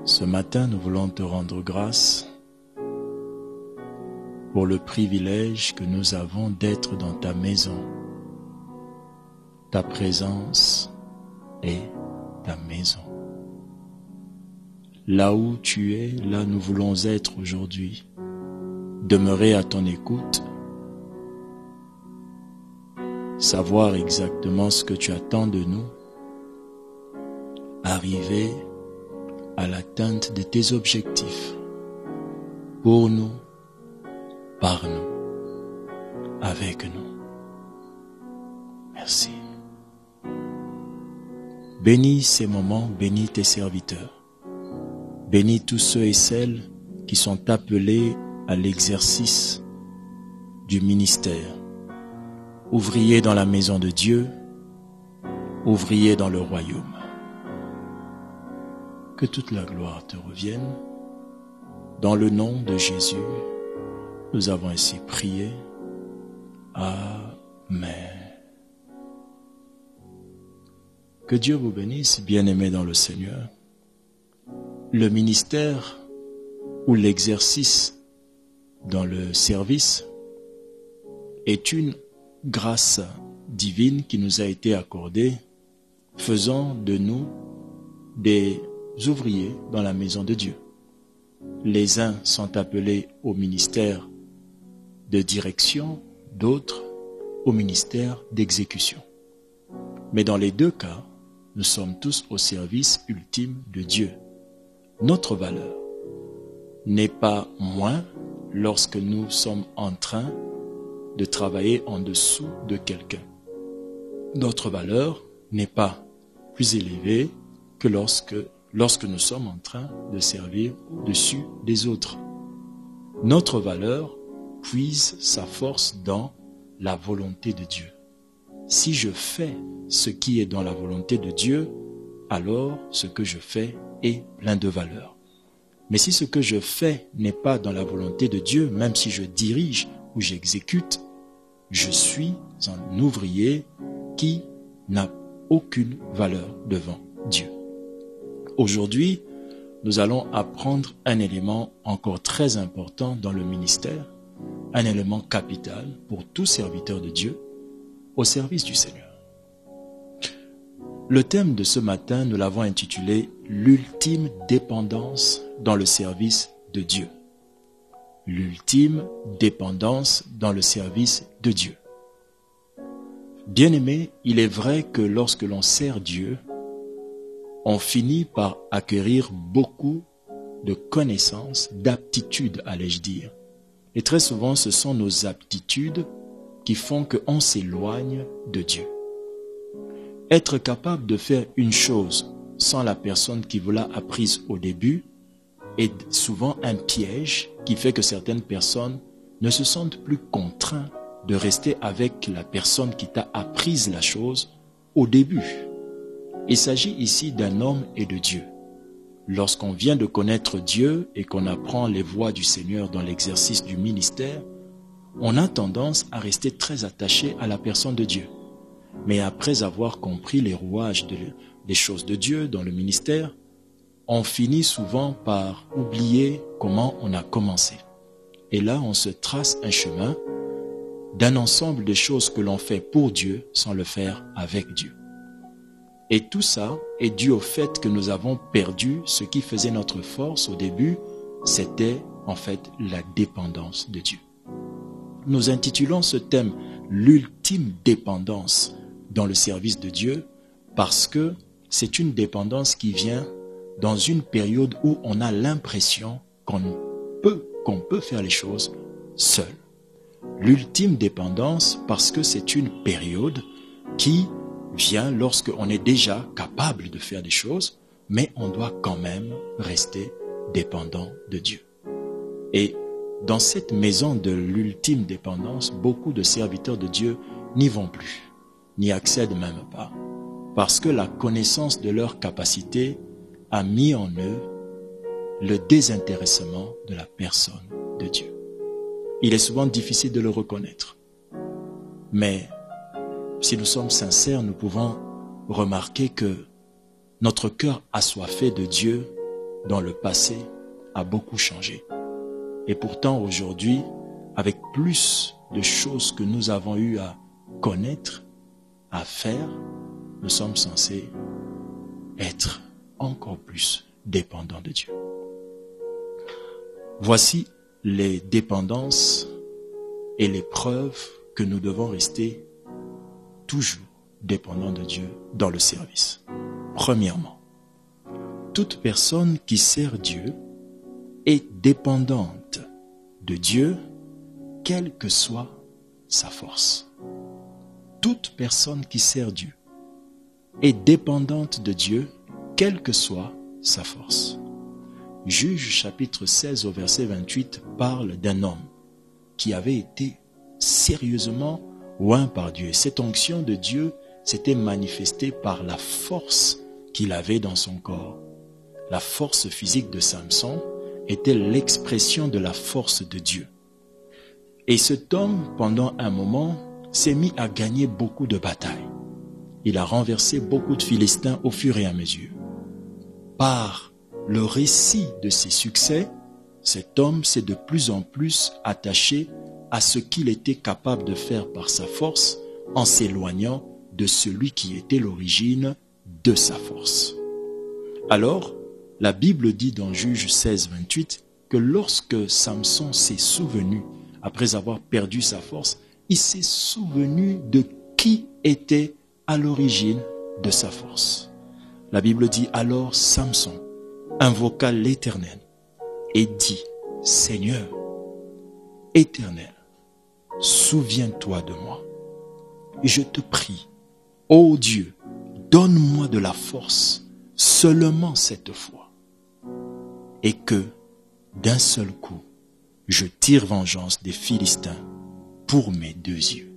Ce matin, nous voulons te rendre grâce pour le privilège que nous avons d'être dans ta maison. Ta présence est ta maison. Là où tu es, là nous voulons être aujourd'hui. Demeurer à ton écoute, savoir exactement ce que tu attends de nous, arriver à l'atteinte de tes objectifs, pour nous, par nous, avec nous. Merci. Bénis ces moments, bénis tes serviteurs. Bénis tous ceux et celles qui sont appelés à l'exercice du ministère. Ouvriers dans la maison de Dieu, ouvriers dans le royaume. Que toute la gloire te revienne. Dans le nom de Jésus, nous avons ainsi prié. Amen. Que Dieu vous bénisse, bien-aimés dans le Seigneur. Le ministère ou l'exercice dans le service est une grâce divine qui nous a été accordée, faisant de nous des ouvriers dans la maison de Dieu. Les uns sont appelés au ministère de direction, d'autres au ministère d'exécution. Mais dans les deux cas, nous sommes tous au service ultime de Dieu. Notre valeur n'est pas moins lorsque nous sommes en train de travailler en dessous de quelqu'un. Notre valeur n'est pas plus élevée que lorsque nous sommes en train de servir au-dessus des autres. Notre valeur puise sa force dans la volonté de Dieu. Si je fais ce qui est dans la volonté de Dieu, alors ce que je fais est plein de valeur. Mais si ce que je fais n'est pas dans la volonté de Dieu, même si je dirige ou j'exécute, je suis un ouvrier qui n'a aucune valeur devant Dieu. Aujourd'hui, nous allons apprendre un élément encore très important dans le ministère, un élément capital pour tout serviteur de Dieu au service du Seigneur. Le thème de ce matin, nous l'avons intitulé « L'ultime dépendance dans le service de Dieu ». L'ultime dépendance dans le service de Dieu. Bien-aimé, il est vrai que lorsque l'on sert Dieu, on finit par acquérir beaucoup de connaissances, d'aptitudes, allais-je dire. Et très souvent, ce sont nos aptitudes qui font qu'on s'éloigne de Dieu. Être capable de faire une chose sans la personne qui vous l'a apprise au début est souvent un piège qui fait que certaines personnes ne se sentent plus contraintes de rester avec la personne qui t'a apprise la chose au début. Il s'agit ici d'un homme et de Dieu. Lorsqu'on vient de connaître Dieu et qu'on apprend les voies du Seigneur dans l'exercice du ministère, on a tendance à rester très attaché à la personne de Dieu. Mais après avoir compris les rouages des choses de Dieu dans le ministère, on finit souvent par oublier comment on a commencé. Et là, on se trace un chemin d'un ensemble de choses que l'on fait pour Dieu sans le faire avec Dieu. Et tout ça est dû au fait que nous avons perdu ce qui faisait notre force au début, c'était en fait la dépendance de Dieu. Nous intitulons ce thème « L'ultime dépendance dans le service de Dieu » parce que c'est une dépendance qui vient dans une période où on a l'impression qu'on peut faire les choses seul. L'ultime dépendance parce que c'est une période qui vient lorsqu'on est déjà capable de faire des choses, mais on doit quand même rester dépendant de Dieu. Et dans cette maison de l'ultime dépendance, beaucoup de serviteurs de Dieu n'y vont plus, n'y accèdent même pas, parce que la connaissance de leur capacité a mis en eux le désintéressement de la personne de Dieu. Il est souvent difficile de le reconnaître, mais si nous sommes sincères, nous pouvons remarquer que notre cœur assoiffé de Dieu dans le passé a beaucoup changé. Et pourtant aujourd'hui, avec plus de choses que nous avons eu à connaître, à faire, nous sommes censés être encore plus dépendants de Dieu. Voici les dépendances et les preuves que nous devons rester toujours dépendants de Dieu dans le service. Premièrement, toute personne qui sert Dieu est dépendante de Dieu, quelle que soit sa force. Toute personne qui sert Dieu est dépendante de Dieu, quelle que soit sa force. Juge chapitre 16 au verset 28 parle d'un homme qui avait été sérieusement oint par Dieu. Cette onction de Dieu s'était manifestée par la force qu'il avait dans son corps. La force physique de Samson était l'expression de la force de Dieu. Et cet homme, pendant un moment, s'est mis à gagner beaucoup de batailles. Il a renversé beaucoup de Philistins au fur et à mesure. Par le récit de ses succès, cet homme s'est de plus en plus attaché à ce qu'il était capable de faire par sa force en s'éloignant de celui qui était l'origine de sa force. Alors, la Bible dit dans Juge 16, 28 que lorsque Samson s'est souvenu, après avoir perdu sa force, il s'est souvenu de qui était à l'origine de sa force. La Bible dit alors Samson invoqua l'Éternel et dit, Seigneur, Éternel, souviens-toi de moi. Je te prie, ô Dieu, donne-moi de la force seulement cette fois, et que, d'un seul coup, je tire vengeance des Philistins pour mes deux yeux.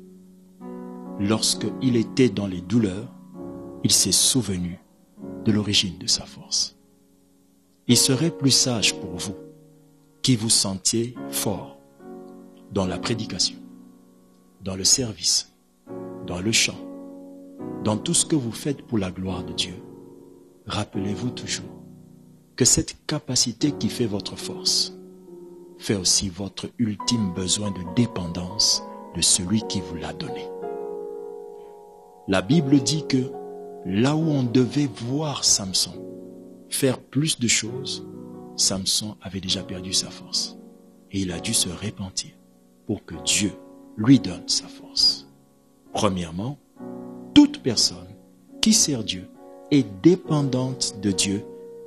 Lorsqu'il était dans les douleurs, il s'est souvenu de l'origine de sa force. Il serait plus sage pour vous qui vous sentiez fort dans la prédication, dans le service, dans le chant, dans tout ce que vous faites pour la gloire de Dieu. Rappelez-vous toujours que cette capacité qui fait votre force fait aussi votre ultime besoin de dépendance de celui qui vous l'a donné. La Bible dit que là où on devait voir Samson faire plus de choses, Samson avait déjà perdu sa force. Et il a dû se repentir pour que Dieu lui donne sa force. Premièrement, toute personne qui sert Dieu est dépendante de Dieu,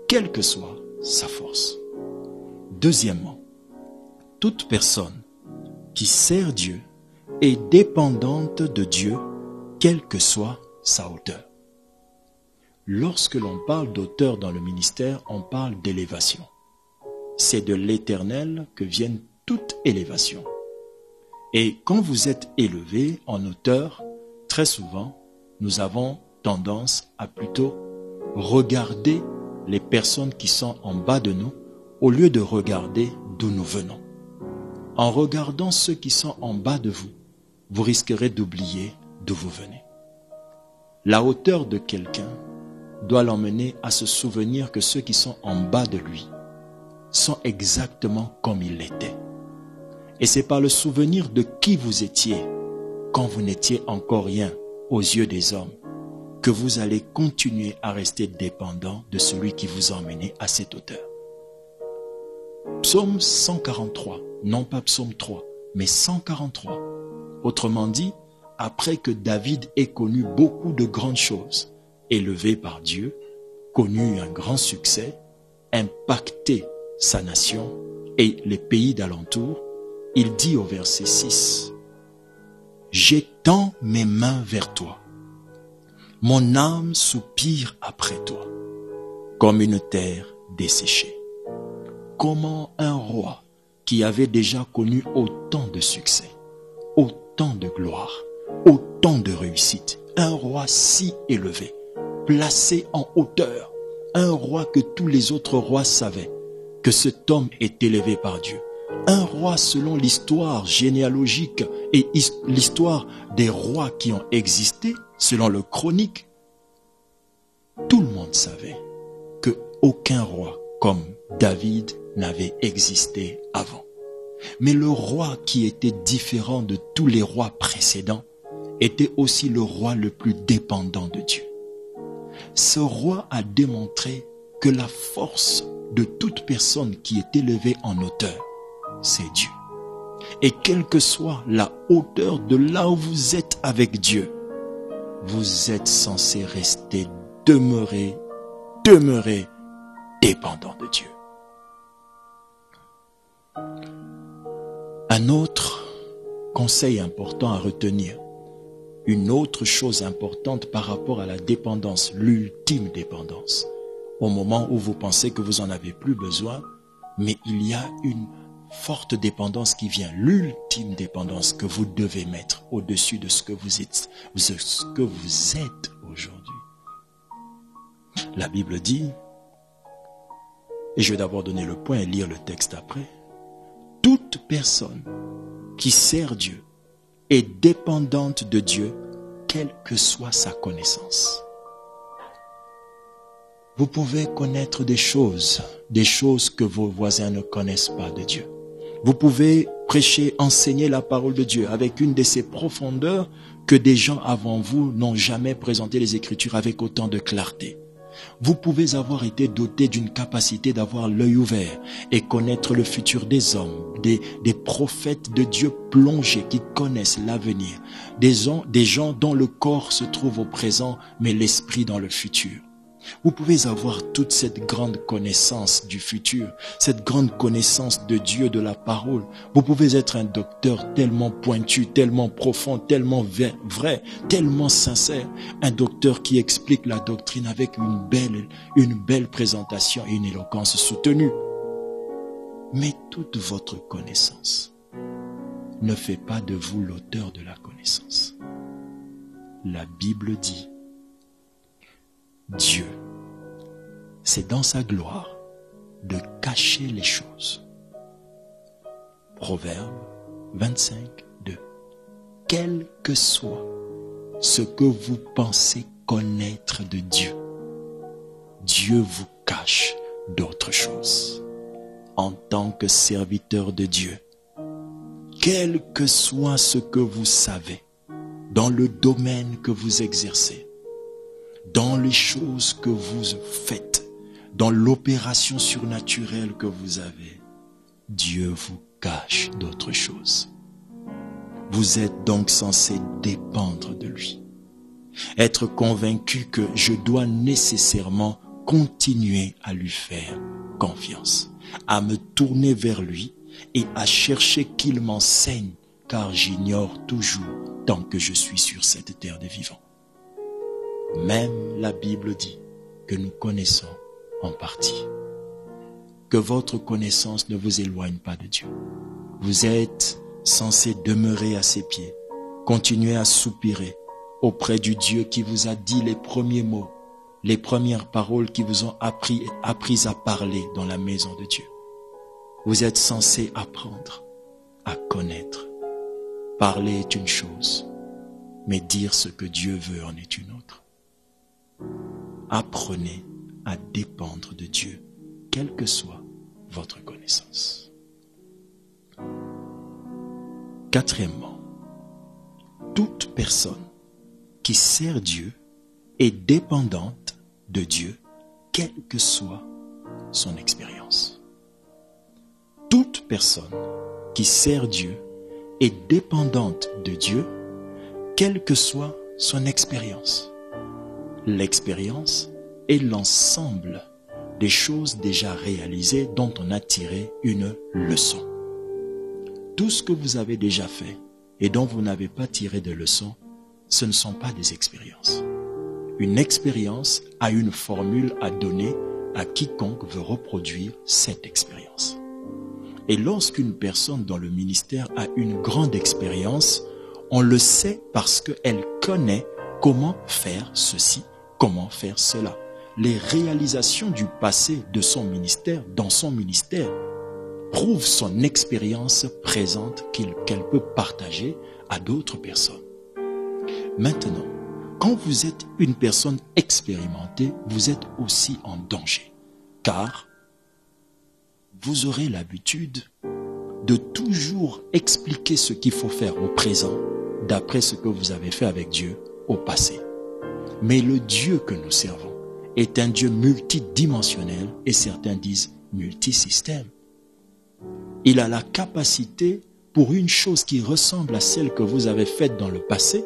quelle que soit sa force. Deuxièmement, toute personne qui sert Dieu est dépendante de Dieu, quelle que soit sa hauteur. Lorsque l'on parle d'auteur dans le ministère, on parle d'élévation. C'est de l'Éternel que viennent toute élévation. Et quand vous êtes élevé en hauteur, très souvent, nous avons tendance à plutôt regarder les personnes qui sont en bas de nous au lieu de regarder d'où nous venons. En regardant ceux qui sont en bas de vous, vous risquerez d'oublier d'où vous venez. La hauteur de quelqu'un doit l'emmener à se souvenir que ceux qui sont en bas de lui sont exactement comme il l'était. Et c'est par le souvenir de qui vous étiez quand vous n'étiez encore rien aux yeux des hommes que vous allez continuer à rester dépendant de celui qui vous a emmené à cette hauteur. Psaume 143, non pas psaume 3, mais 143. Autrement dit, après que David ait connu beaucoup de grandes choses, élevé par Dieu, connu un grand succès, impacté sa nation et les pays d'alentour, il dit au verset 6, « J'étends mes mains vers toi. Mon âme soupire après toi, comme une terre desséchée. » Comment un roi qui avait déjà connu autant de succès, autant de gloire, autant de réussite, un roi si élevé, placé en hauteur, un roi que tous les autres rois savaient que cet homme est élevé par Dieu, un roi selon l'histoire généalogique et l'histoire des rois qui ont existé, selon le Chronique, tout le monde savait que aucun roi comme David n'avait existé avant. Mais le roi qui était différent de tous les rois précédents était aussi le roi le plus dépendant de Dieu. Ce roi a démontré que la force de toute personne qui est élevée en hauteur, c'est Dieu. Et quelle que soit la hauteur de là où vous êtes avec Dieu, vous êtes censé rester demeurer dépendant de Dieu. Un autre conseil important à retenir, une autre chose importante par rapport à la dépendance, l'ultime dépendance. Au moment où vous pensez que vous n'en avez plus besoin, mais il y a une forte dépendance qui vient, l'ultime dépendance que vous devez mettre au-dessus de ce que vous êtes, aujourd'hui. La Bible dit, et je vais d'abord donner le point et lire le texte après, toute personne qui sert Dieu est dépendante de Dieu, quelle que soit sa connaissance. Vous pouvez connaître des choses que vos voisins ne connaissent pas de Dieu. Vous pouvez prêcher, enseigner la parole de Dieu avec une de ces profondeurs que des gens avant vous n'ont jamais présenté les Écritures avec autant de clarté. Vous pouvez avoir été doté d'une capacité d'avoir l'œil ouvert et connaître le futur des hommes, des prophètes de Dieu plongés qui connaissent l'avenir, des gens dont le corps se trouve au présent mais l'esprit dans le futur. Vous pouvez avoir toute cette grande connaissance du futur, cette grande connaissance de Dieu, de la parole. Vous pouvez être un docteur tellement pointu, tellement profond, tellement vrai, tellement sincère. Un docteur qui explique la doctrine avec une belle présentation et une éloquence soutenue. Mais toute votre connaissance ne fait pas de vous l'auteur de la connaissance. La Bible dit, Dieu, c'est dans sa gloire de cacher les choses. Proverbe 25, 2. Quel que soit ce que vous pensez connaître de Dieu, Dieu vous cache d'autres choses. En tant que serviteur de Dieu, quel que soit ce que vous savez, dans le domaine que vous exercez, dans les choses que vous faites, dans l'opération surnaturelle que vous avez, Dieu vous cache d'autres choses. Vous êtes donc censé dépendre de lui. Être convaincu que je dois nécessairement continuer à lui faire confiance, à me tourner vers lui et à chercher qu'il m'enseigne, car j'ignore toujours tant que je suis sur cette terre des vivants. Même la Bible dit que nous connaissons en partie. Que votre connaissance ne vous éloigne pas de Dieu. Vous êtes censé demeurer à ses pieds, continuer à soupirer auprès du Dieu qui vous a dit les premiers mots, les premières paroles qui vous ont appris à parler dans la maison de Dieu. Vous êtes censé apprendre à connaître. Parler est une chose, mais dire ce que Dieu veut en est une autre. Apprenez à dépendre de Dieu, quelle que soit votre connaissance. Quatrièmement, toute personne qui sert Dieu est dépendante de Dieu, quelle que soit son expérience. Toute personne qui sert Dieu est dépendante de Dieu, quelle que soit son expérience. L'expérience est l'ensemble des choses déjà réalisées dont on a tiré une leçon. Tout ce que vous avez déjà fait et dont vous n'avez pas tiré de leçon, ce ne sont pas des expériences. Une expérience a une formule à donner à quiconque veut reproduire cette expérience. Et lorsqu'une personne dans le ministère a une grande expérience, on le sait parce qu'elle connaît comment faire ceci, comment faire cela. Les réalisations du passé de son ministère, dans son ministère, prouvent son expérience présente qu'elle peut partager à d'autres personnes. Maintenant, quand vous êtes une personne expérimentée, vous êtes aussi en danger. Car vous aurez l'habitude de toujours expliquer ce qu'il faut faire au présent d'après ce que vous avez fait avec Dieu au passé. Mais le Dieu que nous servons est un Dieu multidimensionnel et certains disent multisystème. Il a la capacité, pour une chose qui ressemble à celle que vous avez faite dans le passé,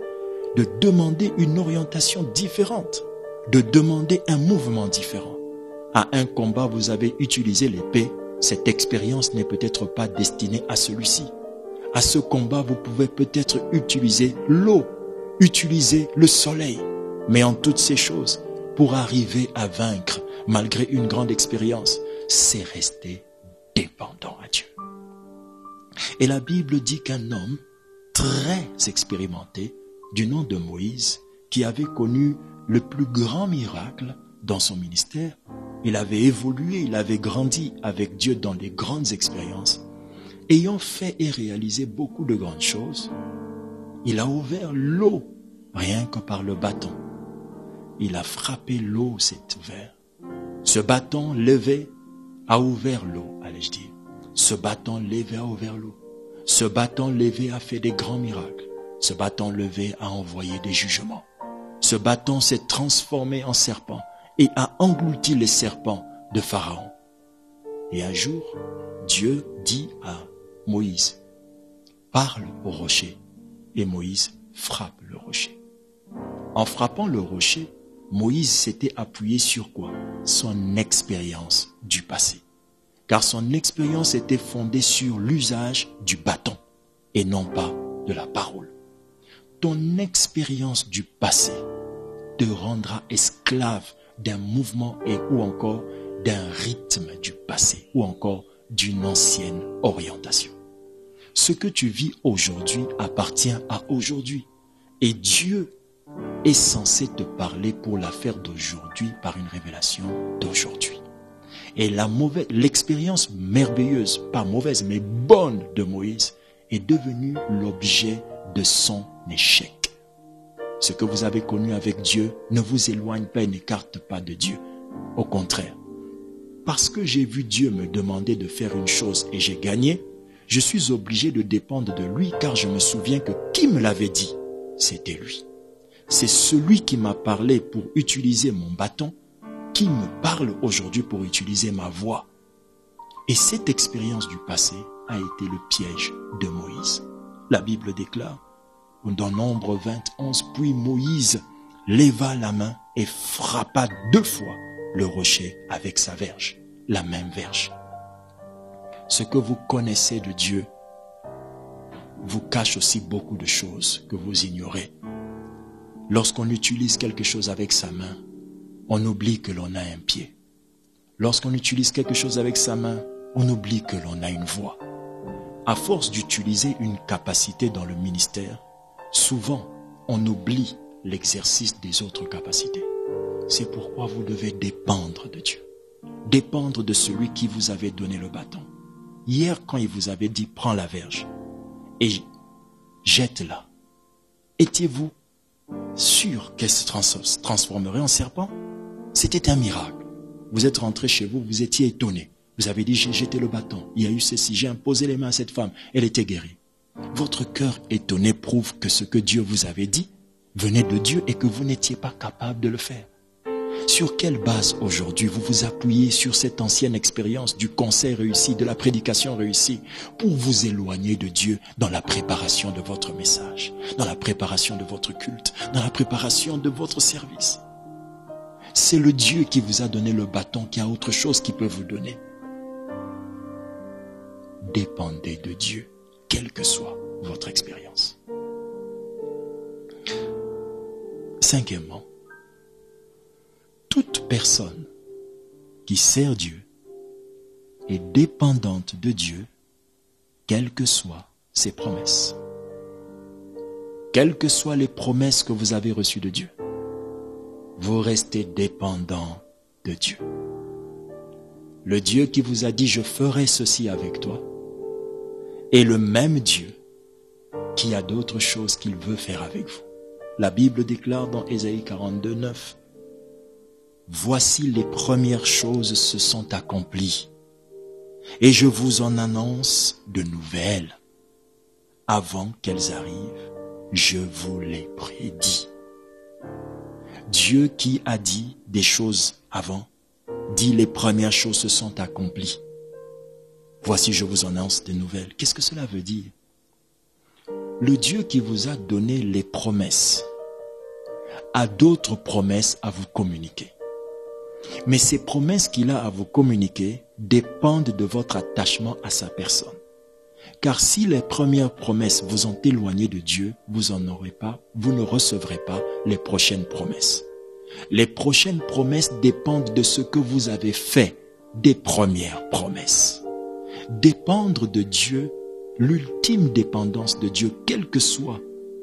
de demander une orientation différente, de demander un mouvement différent. À un combat, vous avez utilisé l'épée, cette expérience n'est peut-être pas destinée à celui-ci. À ce combat, vous pouvez peut-être utiliser l'eau, utiliser le soleil. Mais en toutes ces choses, pour arriver à vaincre, malgré une grande expérience, c'est rester dépendant à Dieu. Et la Bible dit qu'un homme très expérimenté, du nom de Moïse, qui avait connu le plus grand miracle dans son ministère, il avait évolué, il avait grandi avec Dieu dans les grandes expériences, ayant fait et réalisé beaucoup de grandes choses, il a ouvert l'eau rien que par le bâton. Il a frappé l'eau, cet verre. Ce bâton levé a ouvert l'eau, allais-je dire. Ce bâton levé a ouvert l'eau. Ce bâton levé a fait des grands miracles. Ce bâton levé a envoyé des jugements. Ce bâton s'est transformé en serpent et a englouti les serpents de Pharaon. Et un jour, Dieu dit à Moïse, parle au rocher. Et Moïse frappe le rocher. En frappant le rocher, Moïse s'était appuyé sur quoi? Son expérience du passé. Car son expérience était fondée sur l'usage du bâton et non pas de la parole. Ton expérience du passé te rendra esclave d'un mouvement et ou encore d'un rythme du passé ou encore d'une ancienne orientation. Ce que tu vis aujourd'hui appartient à aujourd'hui et Dieu est censé te parler pour l'affaire d'aujourd'hui par une révélation d'aujourd'hui. Et l'expérience merveilleuse, pas mauvaise mais bonne de Moïse est devenue l'objet de son échec. Ce que vous avez connu avec Dieu ne vous éloigne pas et n'écarte pas de Dieu. Au contraire, parce que j'ai vu Dieu me demander de faire une chose et j'ai gagné, je suis obligé de dépendre de lui car je me souviens que qui me l'avait dit, c'était lui. C'est celui qui m'a parlé pour utiliser mon bâton, qui me parle aujourd'hui pour utiliser ma voix. Et cette expérience du passé a été le piège de Moïse. La Bible déclare, dans Nombre 21, puis Moïse leva la main et frappa 2 fois le rocher avec sa verge, la même verge. Ce que vous connaissez de Dieu vous cache aussi beaucoup de choses que vous ignorez. Lorsqu'on utilise quelque chose avec sa main, on oublie que l'on a un pied. Lorsqu'on utilise quelque chose avec sa main, on oublie que l'on a une voix. À force d'utiliser une capacité dans le ministère, souvent on oublie l'exercice des autres capacités. C'est pourquoi vous devez dépendre de Dieu. Dépendre de celui qui vous avait donné le bâton. Hier, quand il vous avait dit, prends la verge et jette-la, étiez-vous sûr qu'elle se transformerait en serpent? C'était un miracle. Vous êtes rentré chez vous, vous étiez étonné. Vous avez dit, j'ai jeté le bâton. Il y a eu ceci, j'ai imposé les mains à cette femme. Elle était guérie. Votre cœur étonné prouve que ce que Dieu vous avait dit venait de Dieu et que vous n'étiez pas capable de le faire. Sur quelle base aujourd'hui vous vous appuyez sur cette ancienne expérience du conseil réussi, de la prédication réussie, pour vous éloigner de Dieu dans la préparation de votre message, dans la préparation de votre culte, dans la préparation de votre service? C'est le Dieu qui vous a donné le bâton, qui a autre chose qu'il peut vous donner. Dépendez de Dieu, quelle que soit votre expérience. Cinquièmement, toute personne qui sert Dieu est dépendante de Dieu, quelles que soient ses promesses. Quelles que soient les promesses que vous avez reçues de Dieu, vous restez dépendant de Dieu. Le Dieu qui vous a dit « je ferai ceci avec toi » est le même Dieu qui a d'autres choses qu'il veut faire avec vous. La Bible déclare dans Ésaïe 42, 9, « Voici les premières choses se sont accomplies, et je vous en annonce de nouvelles. Avant qu'elles arrivent, je vous les prédis. Dieu qui a dit des choses avant, dit les premières choses se sont accomplies. Voici, je vous annonce des nouvelles. Qu'est-ce que cela veut dire? Le Dieu qui vous a donné les promesses a d'autres promesses à vous communiquer. Mais ces promesses qu'il a à vous communiquer dépendent de votre attachement à sa personne. Car si les premières promesses vous ont éloigné de Dieu, vous ne recevrez pas les prochaines promesses. Les prochaines promesses dépendent de ce que vous avez fait des premières promesses. Dépendre de Dieu, l'ultime dépendance de Dieu, quel que soit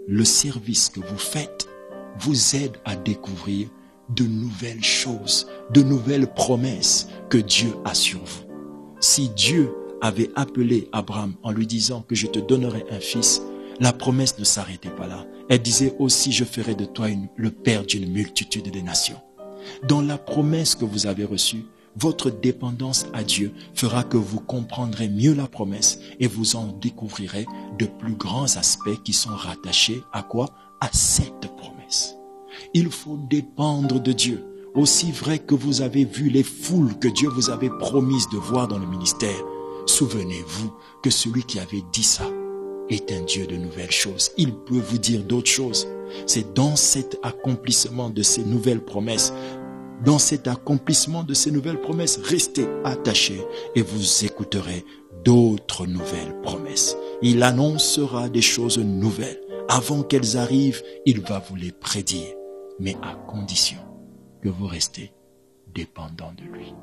le service que vous faites, vous aide à découvrir de nouvelles choses, de nouvelles promesses que Dieu a sur vous. Si Dieu avait appelé Abraham en lui disant que je te donnerai un fils, la promesse ne s'arrêtait pas là. Elle disait aussi, je ferai de toi le père d'une multitude de nations. Dans la promesse que vous avez reçue, votre dépendance à Dieu fera que vous comprendrez mieux la promesse et vous en découvrirez de plus grands aspects qui sont rattachés à quoi? À cette promesse. Il faut dépendre de Dieu. Aussi vrai que vous avez vu les foules que Dieu vous avait promises de voir dans le ministère, souvenez-vous que celui qui avait dit ça est un Dieu de nouvelles choses. Il peut vous dire d'autres choses. C'est dans cet accomplissement de ces nouvelles promesses, restez attachés et vous écouterez d'autres nouvelles promesses. Il annoncera des choses nouvelles. Avant qu'elles arrivent, il va vous les prédire, mais à condition que vous restez dépendant de lui.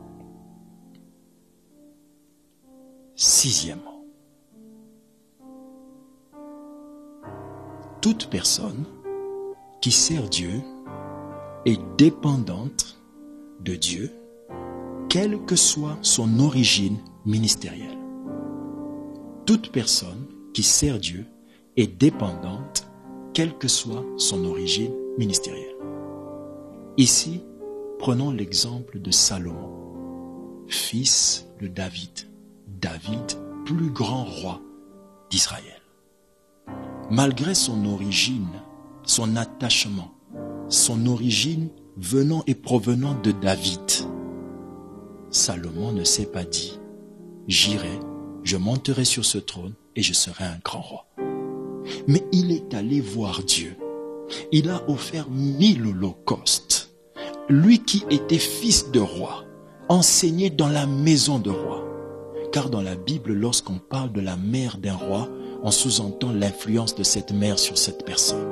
Sixièmement, toute personne qui sert Dieu est dépendante de Dieu, quelle que soit son origine ministérielle. Toute personne qui sert Dieu est dépendante, quelle que soit son origine ministérielle. Ici, prenons l'exemple de Salomon, fils de David. David, plus grand roi d'Israël. Malgré son origine, son attachement, son origine venant et provenant de David, Salomon ne s'est pas dit, j'irai, je monterai sur ce trône et je serai un grand roi. Mais il est allé voir Dieu. Il a offert 1000 holocaustes. Lui qui était fils de roi, enseigné dans la maison de roi. Car dans la Bible, lorsqu'on parle de la mère d'un roi, on sous-entend l'influence de cette mère sur cette personne.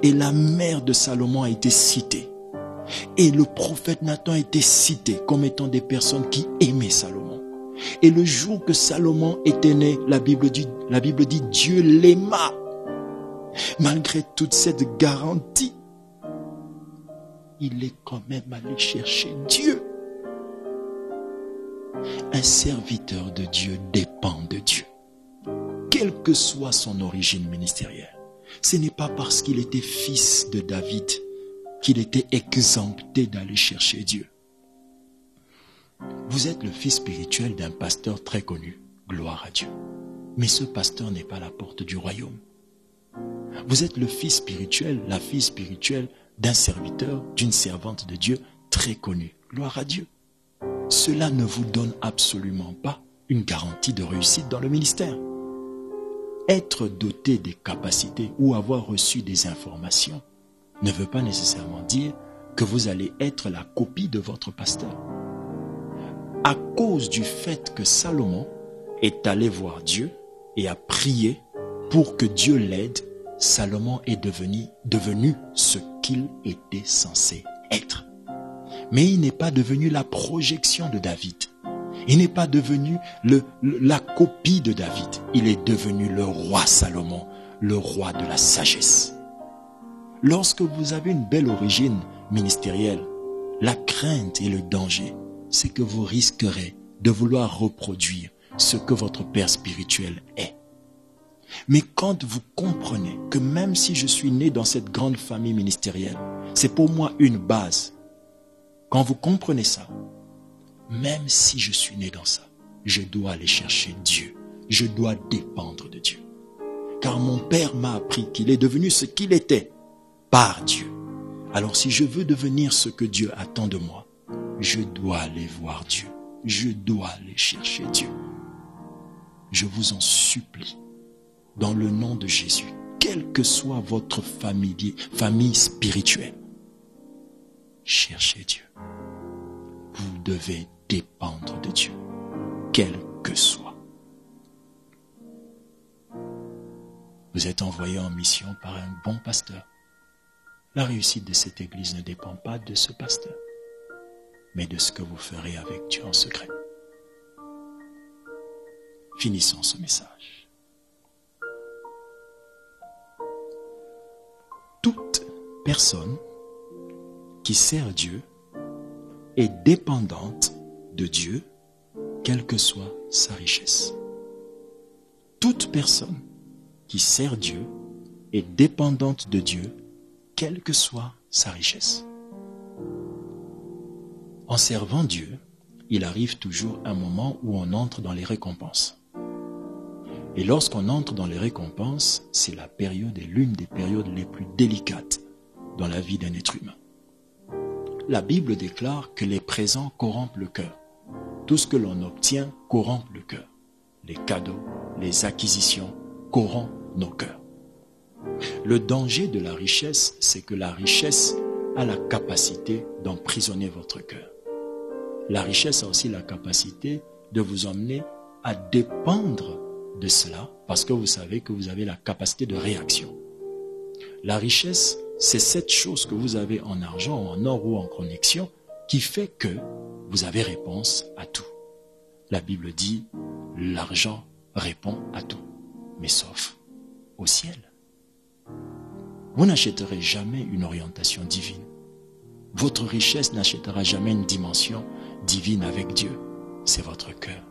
Et la mère de Salomon a été citée. Et le prophète Nathan a été cité comme étant des personnes qui aimaient Salomon. Et le jour que Salomon était né, la Bible dit Dieu l'aima. Malgré toute cette garantie, il est quand même allé chercher Dieu. Un serviteur de Dieu dépend de Dieu, quelle que soit son origine ministérielle. Ce n'est pas parce qu'il était fils de David qu'il était exempté d'aller chercher Dieu. Vous êtes le fils spirituel d'un pasteur très connu, gloire à Dieu. Mais ce pasteur n'est pas la porte du royaume. Vous êtes le fils spirituel, la fille spirituelle d'un serviteur, d'une servante de Dieu très connue, gloire à Dieu. Cela ne vous donne absolument pas une garantie de réussite dans le ministère. Être doté des capacités ou avoir reçu des informations ne veut pas nécessairement dire que vous allez être la copie de votre pasteur. À cause du fait que Salomon est allé voir Dieu et a prié pour que Dieu l'aide, Salomon est devenu ce qu'il était censé être. Mais il n'est pas devenu la projection de David. Il n'est pas devenu la copie de David. Il est devenu le roi Salomon, le roi de la sagesse. Lorsque vous avez une belle origine ministérielle, la crainte et le danger, c'est que vous risquerez de vouloir reproduire ce que votre père spirituel est. Mais quand vous comprenez que même si je suis né dans cette grande famille ministérielle, c'est pour moi une base. Quand vous comprenez ça, même si je suis né dans ça, je dois aller chercher Dieu. Je dois dépendre de Dieu. Car mon Père m'a appris qu'il est devenu ce qu'il était par Dieu. Alors si je veux devenir ce que Dieu attend de moi, je dois aller voir Dieu. Je dois aller chercher Dieu. Je vous en supplie, dans le nom de Jésus, quelle que soit votre famille spirituelle, cherchez Dieu. Vous devez dépendre de Dieu, quel que soit. Vous êtes envoyé en mission par un bon pasteur. La réussite de cette église ne dépend pas de ce pasteur, mais de ce que vous ferez avec Dieu en secret. Finissons ce message. Toute personne qui sert Dieu est dépendante de Dieu, quelle que soit sa richesse. Toute personne qui sert Dieu est dépendante de Dieu, quelle que soit sa richesse. En servant Dieu, il arrive toujours un moment où on entre dans les récompenses. Et lorsqu'on entre dans les récompenses, c'est la période et l'une des périodes les plus délicates dans la vie d'un être humain. La Bible déclare que les présents corrompent le cœur. Tout ce que l'on obtient corrompt le cœur. Les cadeaux, les acquisitions corrompent nos cœurs. Le danger de la richesse, c'est que la richesse a la capacité d'emprisonner votre cœur. La richesse a aussi la capacité de vous emmener à dépendre de cela parce que vous savez que vous avez la capacité de réaction. La richesse, c'est cette chose que vous avez en argent, en or ou en connexion qui fait que vous avez réponse à tout. La Bible dit, l'argent répond à tout, mais sauf au ciel. Vous n'achèterez jamais une orientation divine. Votre richesse n'achètera jamais une dimension divine avec Dieu. C'est votre cœur.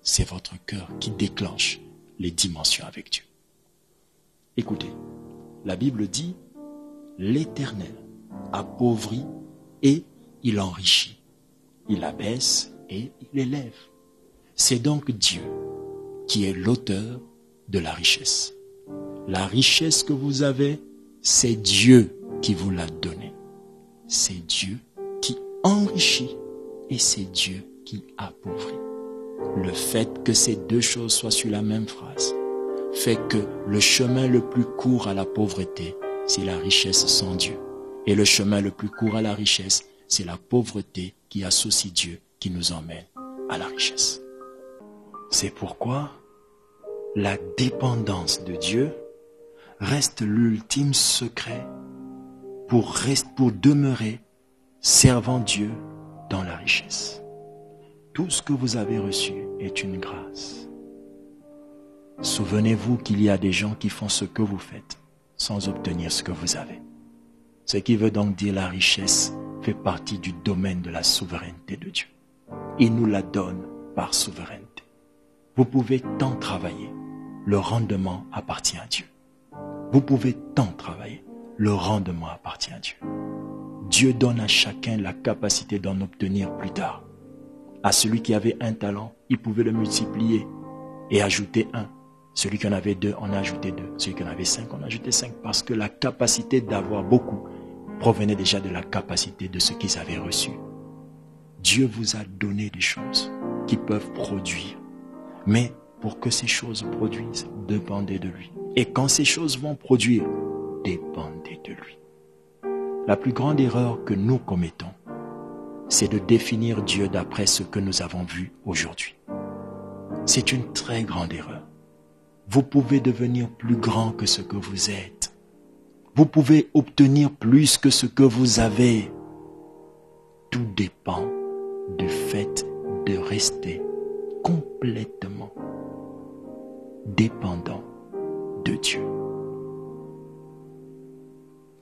C'est votre cœur qui déclenche les dimensions avec Dieu. Écoutez, la Bible dit, l'Éternel appauvrit et il enrichit. Il abaisse et il élève. C'est donc Dieu qui est l'auteur de la richesse. La richesse que vous avez, c'est Dieu qui vous l'a donnée. C'est Dieu qui enrichit et c'est Dieu qui appauvrit. Le fait que ces deux choses soient sur la même phrase fait que le chemin le plus court à la pauvreté, c'est la richesse sans Dieu. Et le chemin le plus court à la richesse, c'est la pauvreté qui associe Dieu, qui nous emmène à la richesse. C'est pourquoi la dépendance de Dieu reste l'ultime secret pour demeurer servant Dieu dans la richesse. Tout ce que vous avez reçu est une grâce. Souvenez-vous qu'il y a des gens qui font ce que vous faites sans obtenir ce que vous avez. Ce qui veut donc dire la richesse fait partie du domaine de la souveraineté de Dieu. Il nous la donne par souveraineté. Vous pouvez tant travailler, le rendement appartient à Dieu. Vous pouvez tant travailler, le rendement appartient à Dieu. Dieu donne à chacun la capacité d'en obtenir plus tard. À celui qui avait un talent, il pouvait le multiplier et ajouter un. Celui qui en avait 2, on a ajouté 2. Celui qui en avait 5, on a ajouté 5. Parce que la capacité d'avoir beaucoup provenait déjà de la capacité de ce qu'ils avaient reçu. Dieu vous a donné des choses qui peuvent produire. Mais pour que ces choses produisent, dépendez de lui. Et quand ces choses vont produire, dépendez de lui. La plus grande erreur que nous commettons, c'est de définir Dieu d'après ce que nous avons vu aujourd'hui. C'est une très grande erreur. Vous pouvez devenir plus grand que ce que vous êtes. Vous pouvez obtenir plus que ce que vous avez. Tout dépend du fait de rester complètement dépendant de Dieu.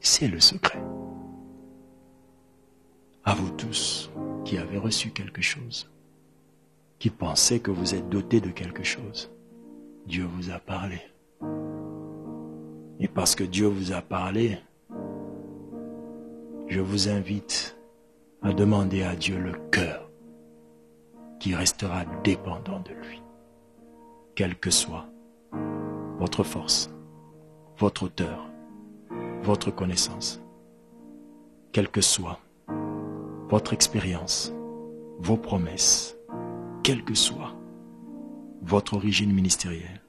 C'est le secret. À vous tous qui avez reçu quelque chose, qui pensez que vous êtes dotés de quelque chose, Dieu vous a parlé. Et parce que Dieu vous a parlé, je vous invite à demander à Dieu le cœur qui restera dépendant de lui. Quelle que soit votre force, votre hauteur, votre connaissance, quelle que soit votre expérience, vos promesses, quelle que soit votre origine ministérielle,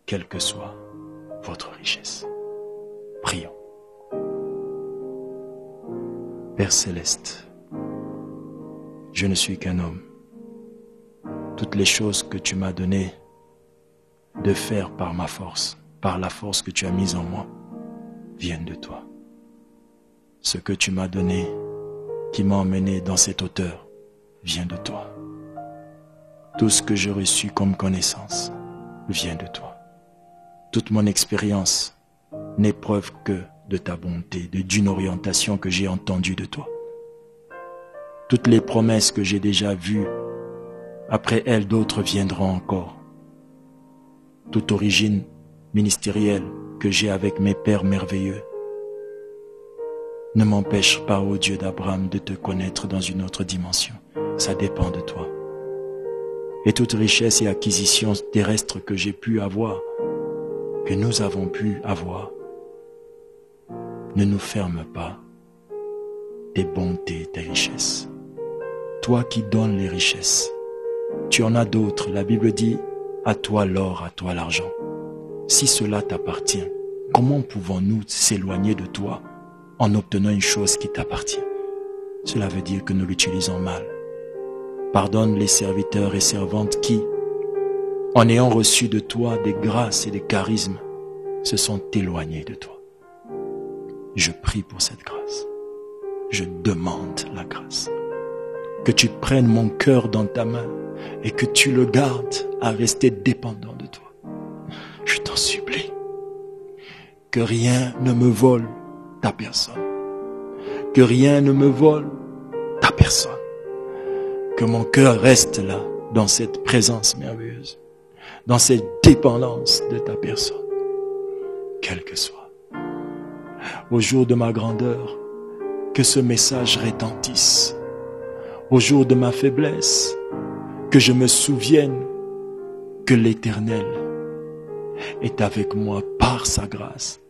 quelle que soit votre richesse. Prions. Père céleste, je ne suis qu'un homme. Toutes les choses que tu m'as données de faire par ma force, par la force que tu as mise en moi, viennent de toi. Ce que tu m'as donné, qui m'a emmené dans cette hauteur, vient de toi. Tout ce que j'ai reçu comme connaissance vient de toi. Toute mon expérience n'est preuve que de ta bonté, d'une orientation que j'ai entendue de toi. Toutes les promesses que j'ai déjà vues, après elles d'autres viendront encore. Toute origine ministérielle que j'ai avec mes pères merveilleux ne m'empêche pas, ô Dieu d'Abraham, de te connaître dans une autre dimension. Ça dépend de toi. Et toute richesse et acquisition terrestre que j'ai pu avoir, que nous avons pu avoir, ne nous ferme pas tes bontés, tes richesses. Toi qui donnes les richesses, tu en as d'autres. La Bible dit, à toi l'or, à toi l'argent. Si cela t'appartient, comment pouvons-nous s'éloigner de toi en obtenant une chose qui t'appartient? Cela veut dire que nous l'utilisons mal. Pardonne les serviteurs et servantes qui, en ayant reçu de toi des grâces et des charismes, se sont éloignés de toi. Je prie pour cette grâce. Je demande la grâce. Que tu prennes mon cœur dans ta main et que tu le gardes à rester dépendant de toi. Je t'en supplie. Que rien ne me vole ta personne. Que rien ne me vole ta personne. Que mon cœur reste là, dans cette présence merveilleuse, dans cette dépendance de ta personne, quelle que soit. Au jour de ma grandeur, que ce message retentisse. Au jour de ma faiblesse, que je me souvienne que l'Éternel est avec moi par sa grâce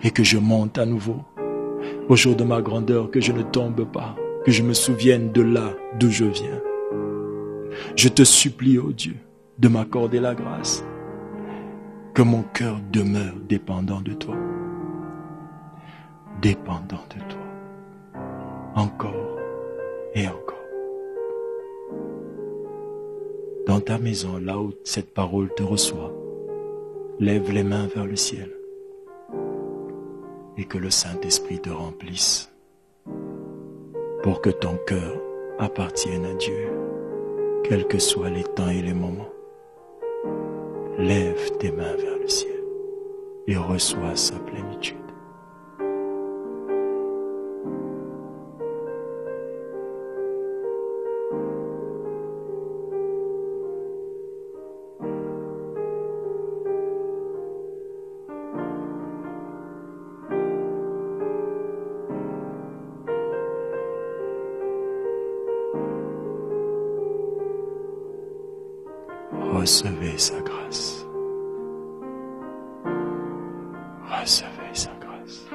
et que je monte à nouveau. Au jour de ma grandeur, que je ne tombe pas, que je me souvienne de là d'où je viens. Je te supplie, ô Dieu, de m'accorder la grâce, que mon cœur demeure dépendant de toi. Dépendant de toi. Encore et encore. Dans ta maison, là où cette parole te reçoit, lève les mains vers le ciel et que le Saint-Esprit te remplisse pour que ton cœur appartienne à Dieu, quels que soient les temps et les moments. Lève tes mains vers le ciel et reçois sa plénitude. Recevez sa grâce. Recevez sa grâce.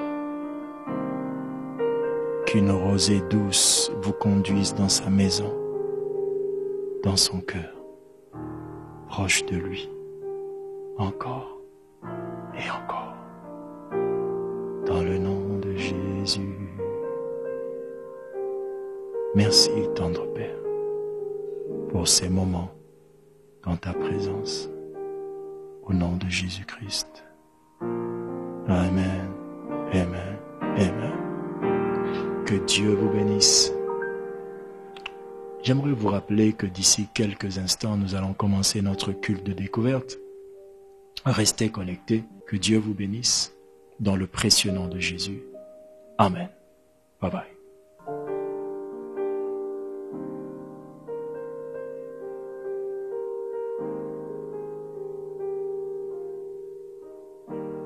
Qu'une rosée douce vous conduise dans sa maison, dans son cœur, proche de lui, encore et encore. Dans le nom de Jésus. Merci, tendre Père, pour ces moments dans ta présence, au nom de Jésus-Christ. Amen, amen, amen. Que Dieu vous bénisse. J'aimerais vous rappeler que d'ici quelques instants, nous allons commencer notre culte de découverte. Restez connectés. Que Dieu vous bénisse dans le précieux nom de Jésus. Amen. Bye bye.